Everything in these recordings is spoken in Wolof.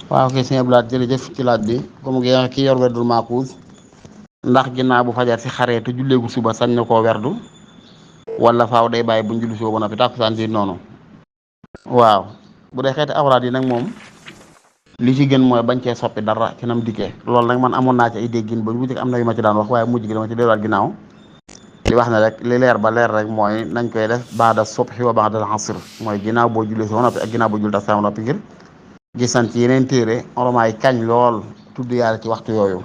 waaw kay sëñ Abdou Lahad jërëjëf ci laaj bi comme ki yor werdul maaxuus ndax ginnaaw bu fajar si xaree te julleegu suba sañ na koo werdu wala faaw day bàyyi bu ñu julli suba ba noppi tàkkusaan si noonu. waaw bu dee xeeti awraad yi nag moom li ci gën mooy bañ cee soppi dara ci nam dikkee loolu nag man amoon naa ci ay déggin ba bu njëkk am na yu ma ci daan wax waaye mujj gi dama ci delluwaat ginnaaw li wax ne rek li leer ba leer rek mooy nañ koy def baada subhi wa baada al-asr mooy ginnaaw boo jullee si ba noppi ak ginnaaw boo julli takkusaan ba noppi ngir gis nañ ci yeneen téere oromaay kañ lool tudd yàlla ci waxtu yooyu.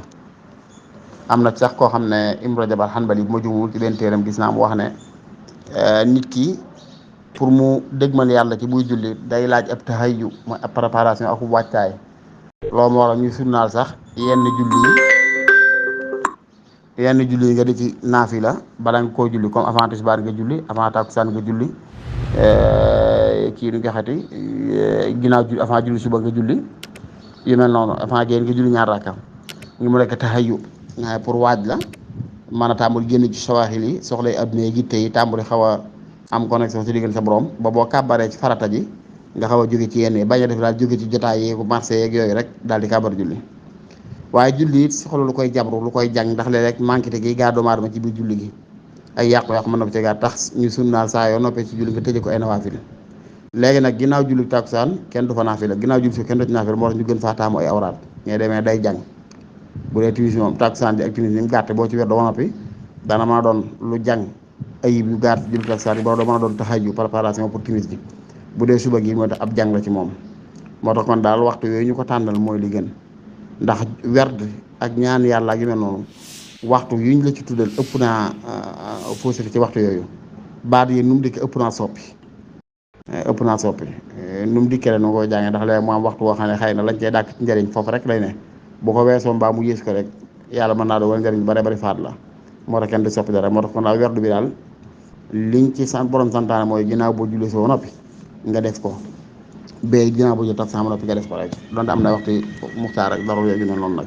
am na sax koo xam ne Ibn Rajab al-Hanbali bu ma jumul ci benn téeram gis naa mu wax ne nit ki pour mu dëgmal yàlla ci buy julli day laaj ab tahayyu mooy ab préparation ak wàccaay loolu moo waral ñuy sunnaal sax yenn julli yi nga di ci naafila bala nga koo julli comme avant tisbaar nga julli avant takkusaan nga julli kii nu nga xati ginnaaw julli avant julli suba nga julli yu mel noonu avant génn nga julli ñaar rakka ngi mu nekk tahayyu nga pour waaj la mën a tàmbali génn ci sawaaxil yi soxlay adduna yi gitte yi tàmbali xaw a am connexion si diggante sa borom ba boo kàbbaree ci farata ji nga xaw a jóge ci yenn yi bañ a def daal jóge ci jotaay yeeku marché yeeg yooyu rek daal di kàbbar julli waaye julli it soxla lu koy jabru lu koy jàng ndax léeg-léeg manqué te gi gaa doomu aadama ci biir julli gi ay yàqu-yàqu mën na ko ci gaa tax ñu sunnaal saa yoo noppee ci julli nga tëje ko ay nawaafil léegi nag ginnaaw julli takkusaan kenn du fa naafila ginnaaw julli si kenn du ci naafila moo tax ñu gën faa taamu ay awraat ñee demee day jàng bu dee timis moom takkusaan ji ak timis ni mu gàtte boo ci wér doo noppi dana mën a doon lu jàng ayib yu gàtt julli takkusaan yi boo doo mën a doon taxaju préparation pour timis ji bu dee suba gi mooy tax ab jàng la ci moom moo tax kon daal waxtu yooyu ñu ko tànnal mooy li gën ndax werd ak ñaan yàlla ak yu mel noonu waxtu yuñ la ci tuddal ëpp naa fausseté ci waxtu yooyu baat yi nu mu dikkee ëpp naa soppi nu mu dikkee rek nu koy jàngee ndax léegi mu am waxtu woo xam ne xëy na lañ cey dàkk ci njëriñ foofu rek lay ne bu ko weesoo mbaa mu yées ko rek yàlla mën naa doon wala njëriñ bari faat la moo tax kenn du soppi dara moo tax kon daal werdu bi daal liñ ci borom santaane mooy ginnaaw boo jullee soo noppi nga def ko bee ginnaaw boo jël takkusaan ba noppi nga def ko rek donte am na waxtu muxtaar ak dara yooyu mel noonu nag